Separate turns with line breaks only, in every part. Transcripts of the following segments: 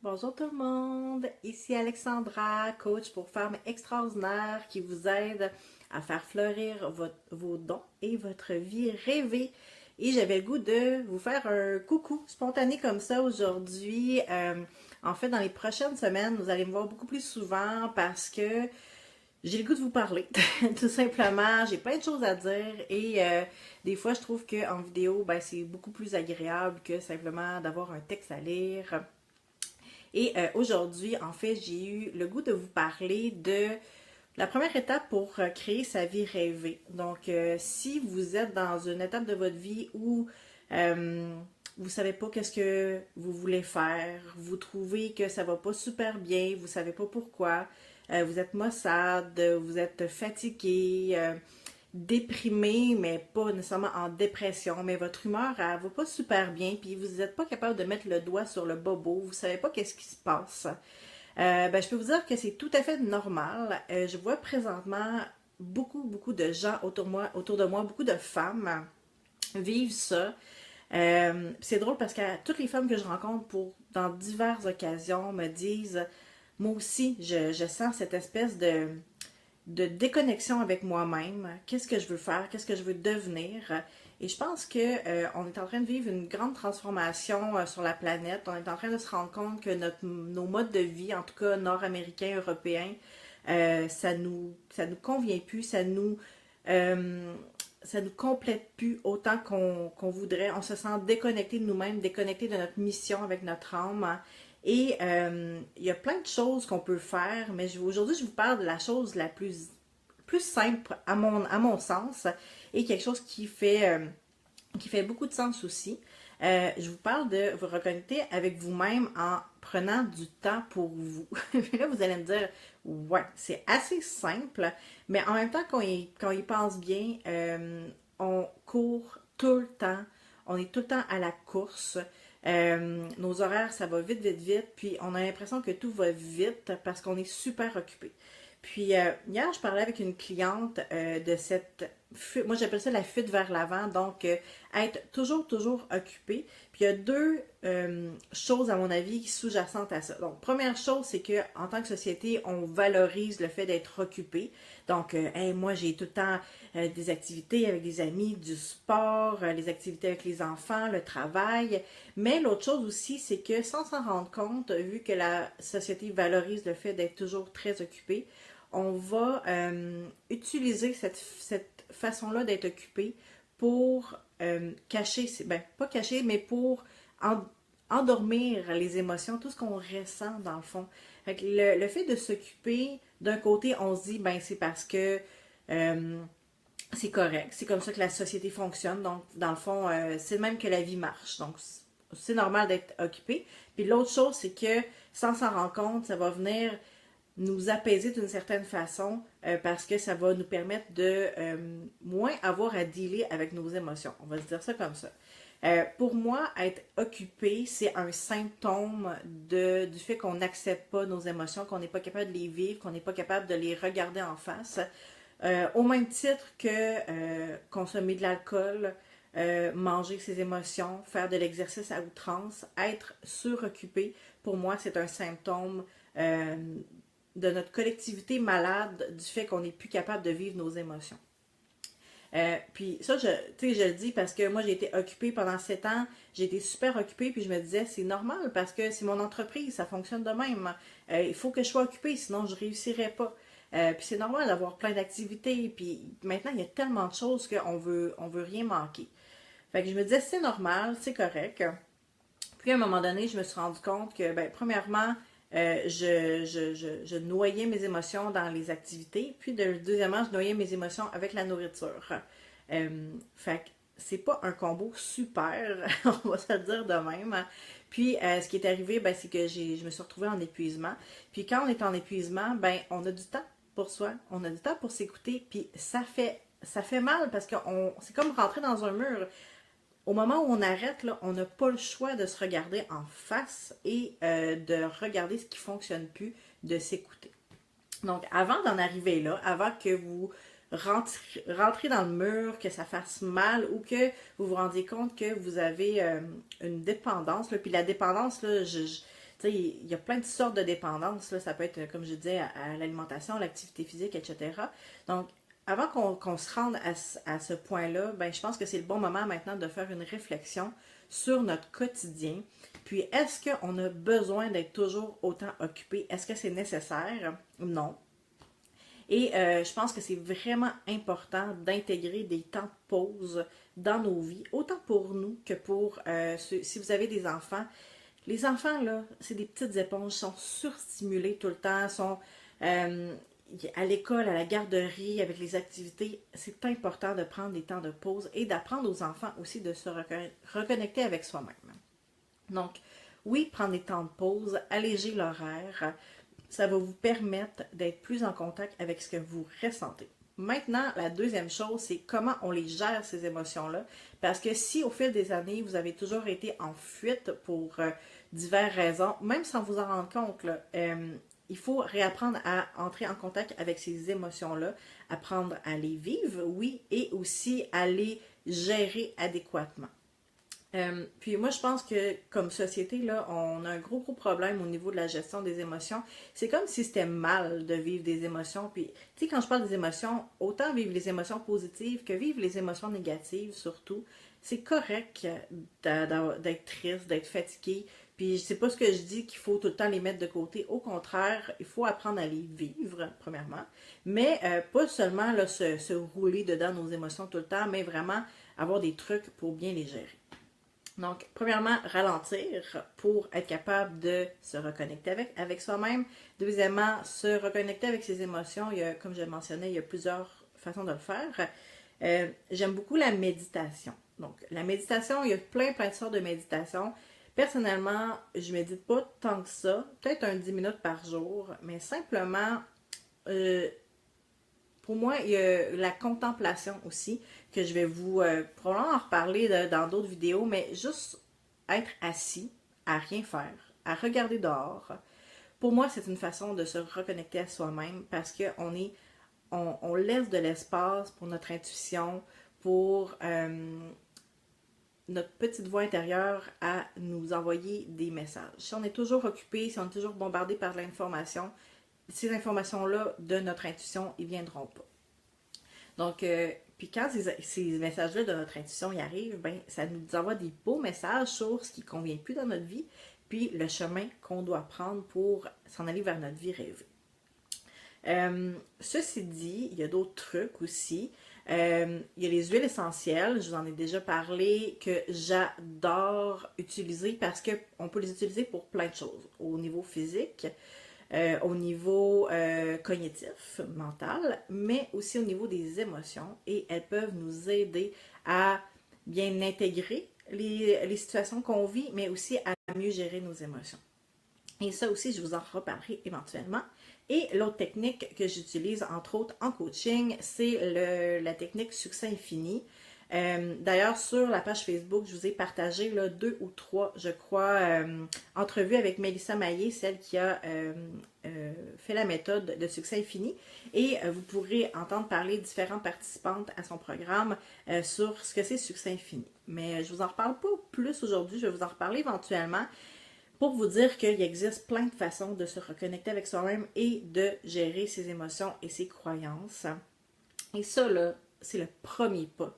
Bonjour tout le monde, ici Alexandra, coach pour femmes extraordinaires qui vous aide à faire fleurir vos dons et votre vie rêvée. Et j'avais le goût de vous faire un coucou spontané comme ça aujourd'hui. En fait, dans les prochaines semaines, vous allez me voir beaucoup plus souvent parce que j'ai le goût de vous parler. Tout simplement, j'ai plein de choses à dire et des fois, je trouve qu'en vidéo, ben, c'est beaucoup plus agréable que simplement d'avoir un texte à lire. Et aujourd'hui, en fait, j'ai eu le goût de vous parler de la première étape pour créer sa vie rêvée. Donc, si vous êtes dans une étape de votre vie où euh, vous savez pas qu'est-ce que vous voulez faire, vous trouvez que ça va pas super bien, vous savez pas pourquoi, vous êtes maussade, vous êtes fatigué, déprimé, mais pas nécessairement en dépression, mais votre humeur, elle va pas super bien, puis vous n'êtes pas capable de mettre le doigt sur le bobo, vous savez pas qu'est-ce qui se passe. Ben, je peux vous dire que c'est tout à fait normal. Je vois présentement beaucoup de gens autour de moi, beaucoup de femmes vivent ça. C'est drôle parce que toutes les femmes que je rencontre dans diverses occasions me disent, moi aussi, je sens cette espèce de déconnexion avec moi-même. Qu'est-ce que je veux faire? Qu'est-ce que je veux devenir? Et je pense que on est en train de vivre une grande transformation sur la planète. On est en train de se rendre compte que nos modes de vie, en tout cas nord-américains, européens, ça nous convient plus, ça nous complète plus autant qu'on voudrait. On se sent déconnecté de nous-mêmes, déconnecté de notre mission avec notre âme. Et il y a plein de choses qu'on peut faire, mais aujourd'hui, je vous parle de la chose la plus simple à mon sens et quelque chose qui fait beaucoup de sens aussi. Je vous parle de vous reconnecter avec vous-même en prenant du temps pour vous. Puis là, vous allez me dire, ouais, c'est assez simple, mais en même temps, quand il pense bien, on court tout le temps, on est tout le temps à la course. Nos horaires, ça va vite, puis on a l'impression que tout va vite parce qu'on est super occupé. Puis hier, je parlais avec une cliente de cette fuite, moi j'appelle ça la fuite vers l'avant, donc être toujours occupé. Puis il y a deux choses à mon avis sous-jacentes à ça. Donc première chose, c'est que en tant que société, on valorise le fait d'être occupé. Donc hey, moi j'ai tout le temps des activités avec des amis, du sport, les activités avec les enfants, le travail. Mais l'autre chose aussi, c'est que sans s'en rendre compte, vu que la société valorise le fait d'être toujours très occupé, on va utiliser cette façon-là d'être occupé pour cacher, ben pas cacher, mais pour en- endormir les émotions, tout ce qu'on ressent dans le fond. Fait que le fait de s'occuper, d'un côté, on se dit, ben c'est parce que euh, c'est correct, c'est comme ça que la société fonctionne, donc dans le fond, c'est le même que la vie marche. Donc c'est normal d'être occupé. Puis l'autre chose, c'est que sans s'en rendre compte, ça va venir nous apaiser d'une certaine façon parce que ça va nous permettre de moins avoir à dealer avec nos émotions. On va se dire ça comme ça. Pour moi, être occupé, c'est un symptôme du fait qu'on n'accepte pas nos émotions, qu'on n'est pas capable de les vivre, qu'on n'est pas capable de les regarder en face. Au même titre que consommer de l'alcool, manger ses émotions, faire de l'exercice à outrance, être suroccupé, pour moi, c'est un symptôme de notre collectivité malade du fait qu'on n'est plus capable de vivre nos émotions. Puis ça, je le dis parce que moi, j'ai été occupée pendant 7 ans. J'ai été super occupée, puis je me disais, c'est normal parce que c'est mon entreprise, ça fonctionne de même. Il faut que je sois occupée, sinon je ne réussirais pas. Puis c'est normal d'avoir plein d'activités. Puis maintenant, il y a tellement de choses on veut rien manquer. Fait que je me disais, c'est normal, c'est correct. Puis à un moment donné, je me suis rendu compte que, ben, premièrement, je noyais mes émotions dans les activités. Puis deuxièmement, je noyais mes émotions avec la nourriture. Fait que c'est pas un combo super, on va se le dire de même. Puis ce qui est arrivé, ben, c'est que je me suis retrouvée en épuisement. Puis quand on est en épuisement, ben on a du temps pour soi, on a du temps pour s'écouter, puis ça fait mal parce que c'est comme rentrer dans un mur. Au moment où on arrête, là, on n'a pas le choix de se regarder en face et de regarder ce qui ne fonctionne plus, de s'écouter. Donc, avant d'en arriver là, avant que vous rentrez dans le mur, que ça fasse mal ou que vous vous rendiez compte que vous avez une dépendance, là, puis la dépendance, là, Tu sais, il y a plein de sortes de dépendances, là. Ça peut être, comme je disais, à l'alimentation, l'activité physique, etc. Donc, avant qu'on se rende à ce point-là, ben, je pense que c'est le bon moment maintenant de faire une réflexion sur notre quotidien. Puis, est-ce qu'on a besoin d'être toujours autant occupé? Est-ce que c'est nécessaire? Non. Et je pense que c'est vraiment important d'intégrer des temps de pause dans nos vies, autant pour nous que pour si vous avez des enfants. Les enfants, là, c'est des petites éponges, sont surstimulés tout le temps, sont euh, à l'école, à la garderie, avec les activités. C'est important de prendre des temps de pause et d'apprendre aux enfants aussi de se reconnecter avec soi-même. Donc, oui, prendre des temps de pause, alléger l'horaire, ça va vous permettre d'être plus en contact avec ce que vous ressentez. Maintenant, la deuxième chose, c'est comment on les gère, ces émotions-là. Parce que si au fil des années, vous avez toujours été en fuite pour diverses raisons, même sans vous en rendre compte, là, il faut réapprendre à entrer en contact avec ces émotions-là, apprendre à les vivre, oui, et aussi à les gérer adéquatement. Puis moi, je pense que comme société, là, on a un gros problème au niveau de la gestion des émotions. C'est comme si c'était mal de vivre des émotions. Puis, tu sais, quand je parle des émotions, autant vivre les émotions positives que vivre les émotions négatives, surtout. C'est correct d'être triste, d'être fatigué. Puis, c'est pas ce que je dis qu'il faut tout le temps les mettre de côté. Au contraire, il faut apprendre à les vivre, premièrement. Mais pas seulement là, se rouler dedans nos émotions tout le temps, mais vraiment avoir des trucs pour bien les gérer. Donc, premièrement, ralentir pour être capable de se reconnecter avec soi-même. Deuxièmement, se reconnecter avec ses émotions. Il y a, comme je le mentionnais, il y a plusieurs façons de le faire. J'aime beaucoup la méditation. Donc, la méditation, il y a plein de sortes de méditation. Personnellement, je médite pas tant que ça. Peut-être 10 minutes par jour, mais simplement, euh, pour moi, il y a la contemplation aussi, que je vais vous probablement en reparler dans d'autres vidéos, mais juste être assis, à rien faire, à regarder dehors. Pour moi, c'est une façon de se reconnecter à soi-même parce on laisse de l'espace pour notre intuition, pour notre petite voix intérieure à nous envoyer des messages. Si on est toujours occupé, si on est toujours bombardé par l'information, ces informations-là de notre intuition, ils ne viendront pas. Donc, puis quand ces messages-là de notre intuition y arrivent, ben, ça nous envoie des beaux messages sur ce qui ne convient plus dans notre vie, puis le chemin qu'on doit prendre pour s'en aller vers notre vie rêvée. Ceci dit, il y a d'autres trucs aussi. Il y a les huiles essentielles, je vous en ai déjà parlé, que j'adore utiliser parce qu'on peut les utiliser pour plein de choses. Au niveau physique, au niveau cognitif, mental, mais aussi au niveau des émotions. Et elles peuvent nous aider à bien intégrer les situations qu'on vit, mais aussi à mieux gérer nos émotions. Et ça aussi, je vous en reparlerai éventuellement. Et l'autre technique que j'utilise, entre autres en coaching, c'est la technique succès infini. D'ailleurs, sur la page Facebook, je vous ai partagé là, 2 ou 3, je crois, entrevues avec Mélissa Maillé, celle qui a fait la méthode de succès infini. Et vous pourrez entendre parler différentes participantes à son programme sur ce que c'est succès infini. Mais je ne vous en reparle pas plus aujourd'hui, je vais vous en reparler éventuellement pour vous dire qu'il existe plein de façons de se reconnecter avec soi-même et de gérer ses émotions et ses croyances. Et ça, là, c'est le premier pas.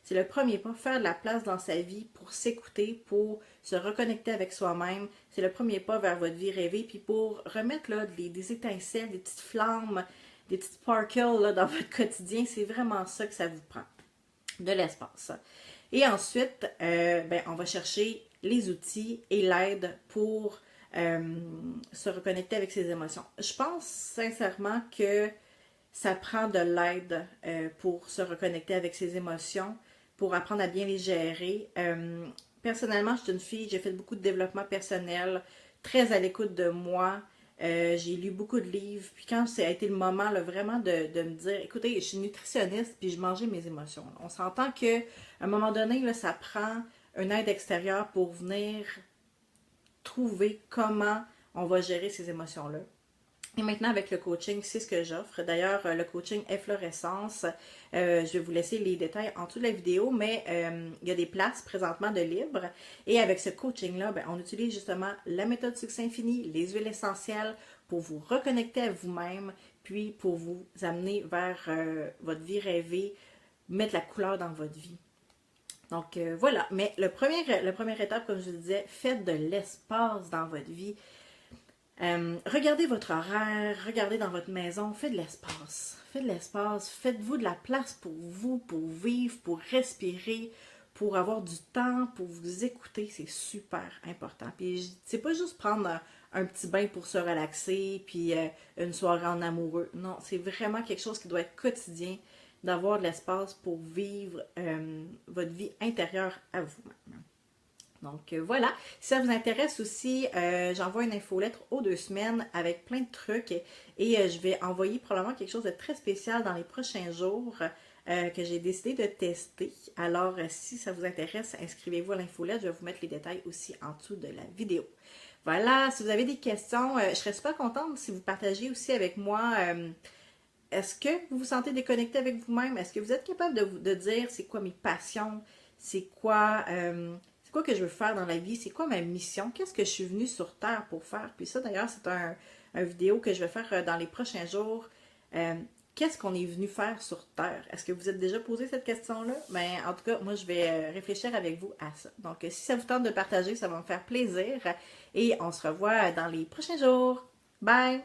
C'est le premier pas, faire de la place dans sa vie pour s'écouter, pour se reconnecter avec soi-même. C'est le premier pas vers votre vie rêvée, puis pour remettre là, des étincelles, des petites flammes, des petites sparkles là, dans votre quotidien. C'est vraiment ça que ça vous prend, de l'espace. Et ensuite, ben, on va chercher les outils et l'aide pour se reconnecter avec ses émotions. Je pense sincèrement que ça prend de l'aide pour se reconnecter avec ses émotions, pour apprendre à bien les gérer. Personnellement, je suis une fille, j'ai fait beaucoup de développement personnel, très à l'écoute de moi. J'ai lu beaucoup de livres. Puis quand ça a été le moment là, vraiment de me dire, écoutez, je suis nutritionniste, puis je mangeais mes émotions. On s'entend qu'à un moment donné, là, ça prend une aide extérieure pour venir trouver comment on va gérer ces émotions-là. Et maintenant, avec le coaching, c'est ce que j'offre. D'ailleurs, le coaching Efflorescence, je vais vous laisser les détails en dessous de la vidéo, mais il y a des places présentement de libre. Et avec ce coaching-là, ben, on utilise justement la méthode Succès Infini, les huiles essentielles pour vous reconnecter à vous-même, puis pour vous amener vers votre vie rêvée, mettre la couleur dans votre vie. Donc voilà, mais la première étape, comme je vous disais, faites de l'espace dans votre vie. Regardez votre horaire, regardez dans votre maison, faites de l'espace. Faites de l'espace, faites-vous de la place pour vous, pour vivre, pour respirer, pour avoir du temps, pour vous écouter, c'est super important. Puis c'est pas juste prendre un petit bain pour se relaxer, puis une soirée en amoureux. Non, c'est vraiment quelque chose qui doit être quotidien, d'avoir de l'espace pour vivre votre vie intérieure à vous-même. Donc voilà, si ça vous intéresse aussi, j'envoie une infolettre aux 2 semaines avec plein de trucs et je vais envoyer probablement quelque chose de très spécial dans les prochains jours que j'ai décidé de tester. Alors si ça vous intéresse, inscrivez-vous à l'infolette, je vais vous mettre les détails aussi en dessous de la vidéo. Voilà, si vous avez des questions, je serais super contente si vous partagez aussi avec moi. Est-ce que vous vous sentez déconnecté avec vous-même? Est-ce que vous êtes capable de dire c'est quoi mes passions? C'est quoi que je veux faire dans la vie? C'est quoi ma mission? Qu'est-ce que je suis venue sur Terre pour faire? Puis ça, d'ailleurs, c'est un vidéo que je vais faire dans les prochains jours. Qu'est-ce qu'on est venu faire sur Terre? Est-ce que vous êtes déjà posé cette question-là? Ben, en tout cas, moi, je vais réfléchir avec vous à ça. Donc, si ça vous tente de partager, ça va me faire plaisir. Et on se revoit dans les prochains jours. Bye!